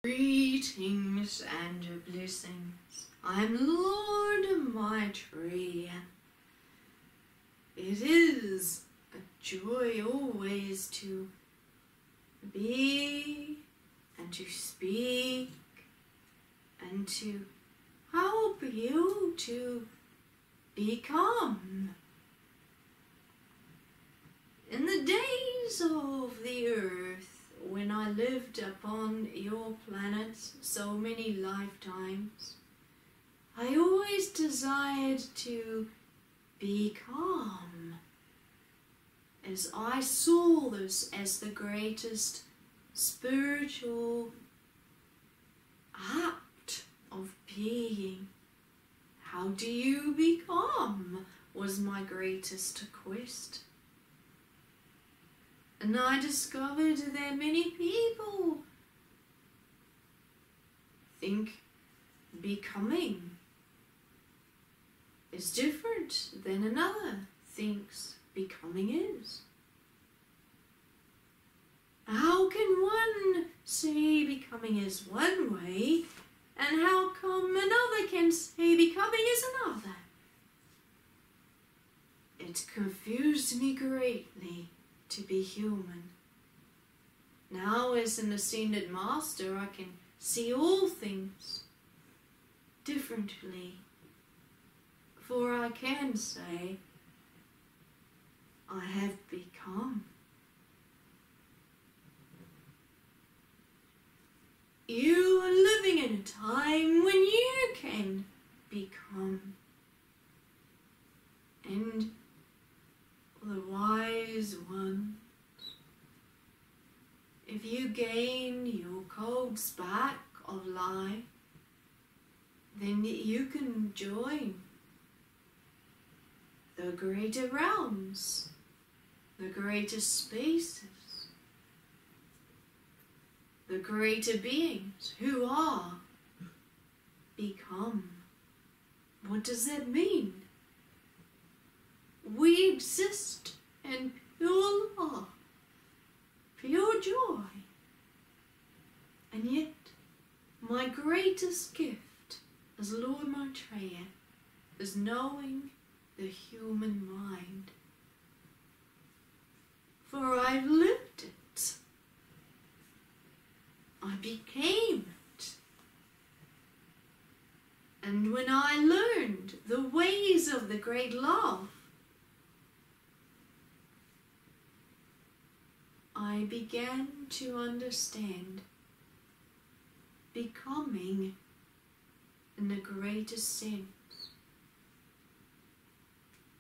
Greetings and blessings. I'm Lord Maitreya. It is a joy always to be and to speak and to help you to become. In the days of the earth, when I lived upon your planet so many lifetimes, I always desired to be calm, as I saw this as the greatest spiritual act of being. How do you be calm was my greatest quest. And I discovered that many people think becoming is different than another thinks becoming is. How can one say becoming is one way, and how come another can say becoming is another? It confused me greatly to be human. Now, as an Ascended Master, I can see all things differently, for I can say, I have become. You are living in a time when you can become, and the wise ones, if you gain your codes back of life, then you can join the greater realms, the greater spaces, the greater beings who are become. What does that mean? We exist in pure love, pure joy, and yet my greatest gift as Lord Maitreya is knowing the human mind. For I've lived it. I became it. And when I learned the ways of the great love, I began to understand becoming in the greatest sense.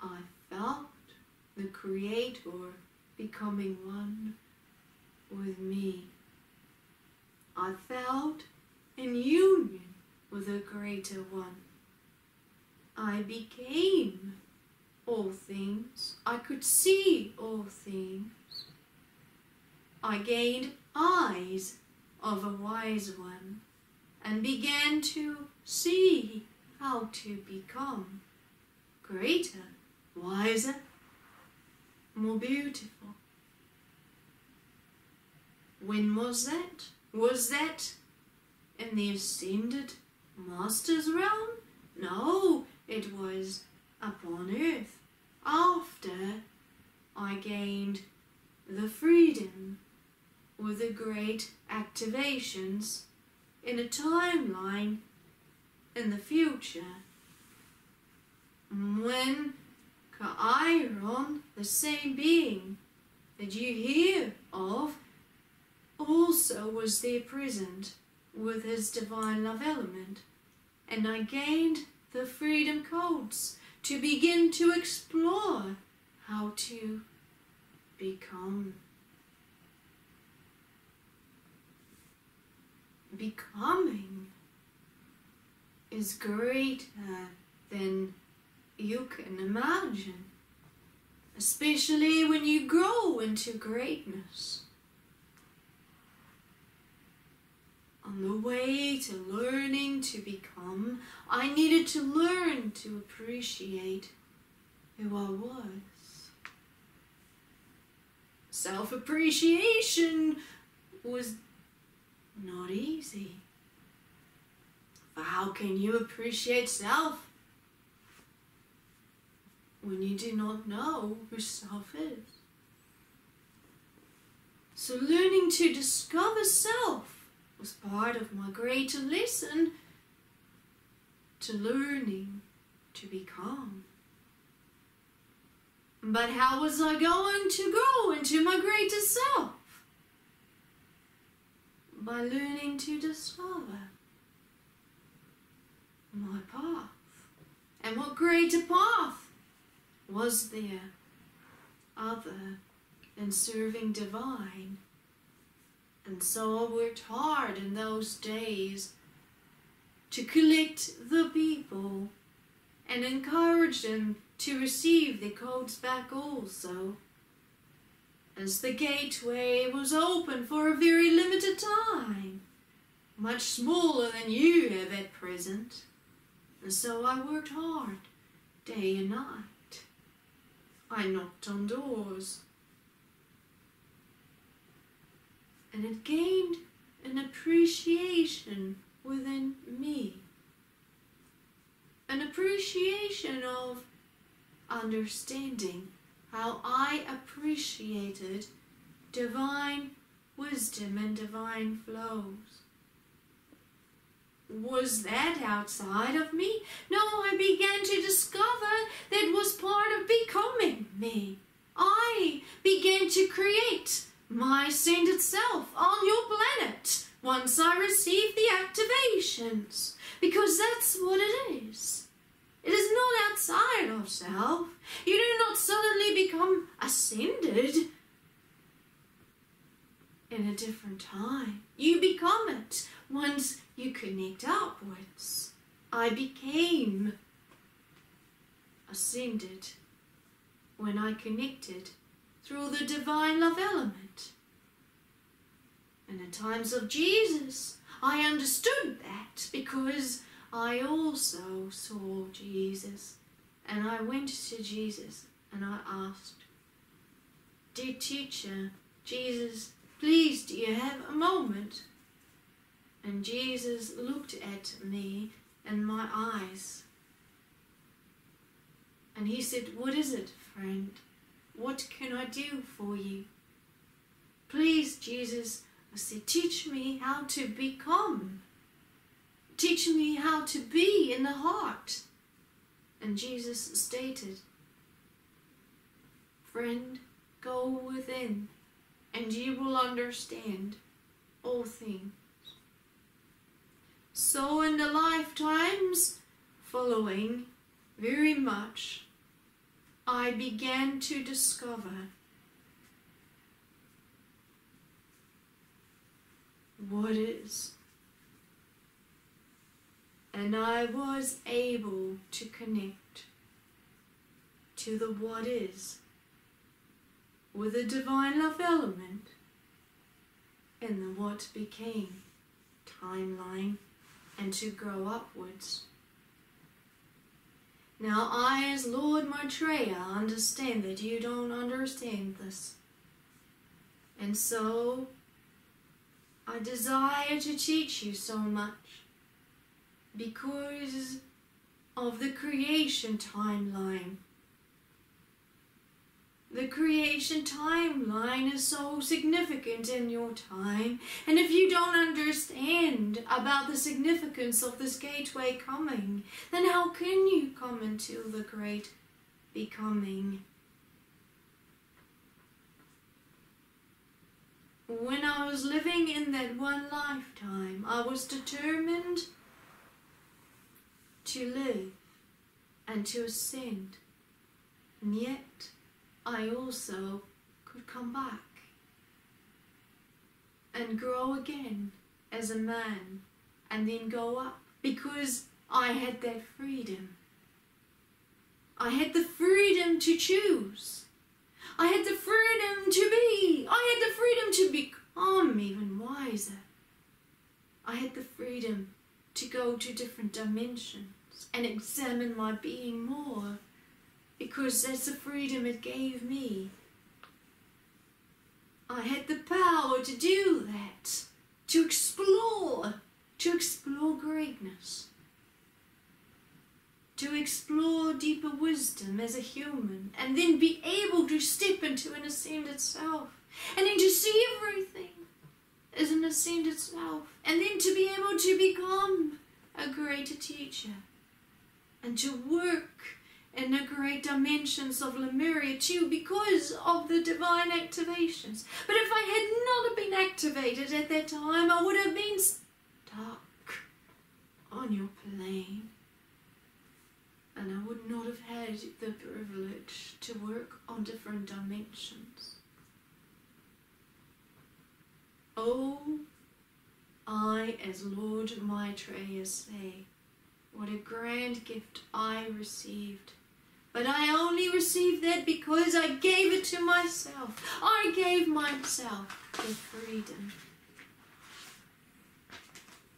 I felt the Creator becoming one with me. I felt in union with the Greater One. I became all things. I could see all things. I gained eyes of a wise one and began to see how to become greater, wiser, more beautiful. When was that? Was that in the Ascended Master's realm? No, it was upon earth after I gained the freedom with the great activations in a timeline in the future, when CAEAYARON, the same being that you hear of, also was there present with his divine love element, and I gained the freedom codes to begin to explore how to become. Becoming is greater than you can imagine, especially when you grow into greatness. On the way to learning to become, I needed to learn to appreciate who I was. Self-appreciation was not easy. For how can you appreciate self when you do not know who self is? So learning to discover self was part of my greater lesson to learning to become. But how was I going to grow into my greater self? By learning to discover my path. And what greater path was there other than serving divine? And so I worked hard in those days to collect the people and encourage them to receive their codes back also, as the gateway was open for a very limited time, much smaller than you have at present. And so I worked hard, day and night. I knocked on doors, and it gained an appreciation within me, an appreciation of understanding how I appreciated divine wisdom and divine flows. Was that outside of me? No, I began to discover that was part of becoming me. I began to create my ascended self on your planet once I received the activations, because that's what it is. It is not outside of self. You do not suddenly become ascended in a different time. You become it once you connect upwards. I became ascended when I connected through the divine love element. And in times of Jesus, I understood that because I also saw Jesus. And I went to Jesus and I asked, "Dear teacher, Jesus, please, do you have a moment?" And Jesus looked at me and my eyes. And he said, "What is it, friend? What can I do for you?" "Please, Jesus," I said, "teach me how to become. Teach me how to be in the heart." And Jesus stated, "Friend, go within, and you will understand all things." So in the lifetimes following, very much, I began to discover what is. And I was able to connect to the what is with the divine love element and the what became timeline, and to grow upwards. Now I, as Lord Maitreya, understand that you don't understand this. And so I desire to teach you so much because of the creation timeline. The creation timeline is so significant in your time, and if you don't understand about the significance of this gateway coming, then how can you come into the great becoming? When I was living in that one lifetime, I was determined to live and to ascend, and yet I also could come back and grow again as a man and then go up, because I had that freedom. I had the freedom to choose. I had the freedom to be. I had the freedom to become even wiser. I had the freedom to go to different dimensions and examine my being more, because that's the freedom it gave me. I had the power to do that, to explore greatness, to explore deeper wisdom as a human, and then be able to step into an ascended self, and then to see everything as an ascended self, and then to be able to become a greater teacher, and to work in the great dimensions of Lemuria too, because of the divine activations. But if I had not been activated at that time, I would have been stuck on your plane, and I would not have had the privilege to work on different dimensions. Oh, I, as Lord Maitreya, say, what a grand gift I received. But I only received that because I gave it to myself. I gave myself the freedom.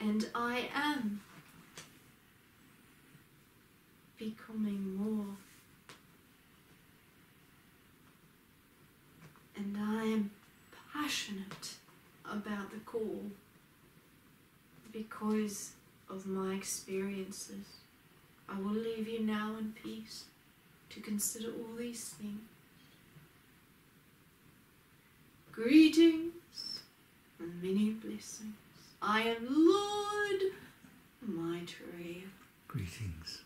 And I am becoming more. And I am passionate about the call because of my experiences. I will leave you now in peace to consider all these things. Greetings and many blessings. I am Lord Maitreya. Greetings.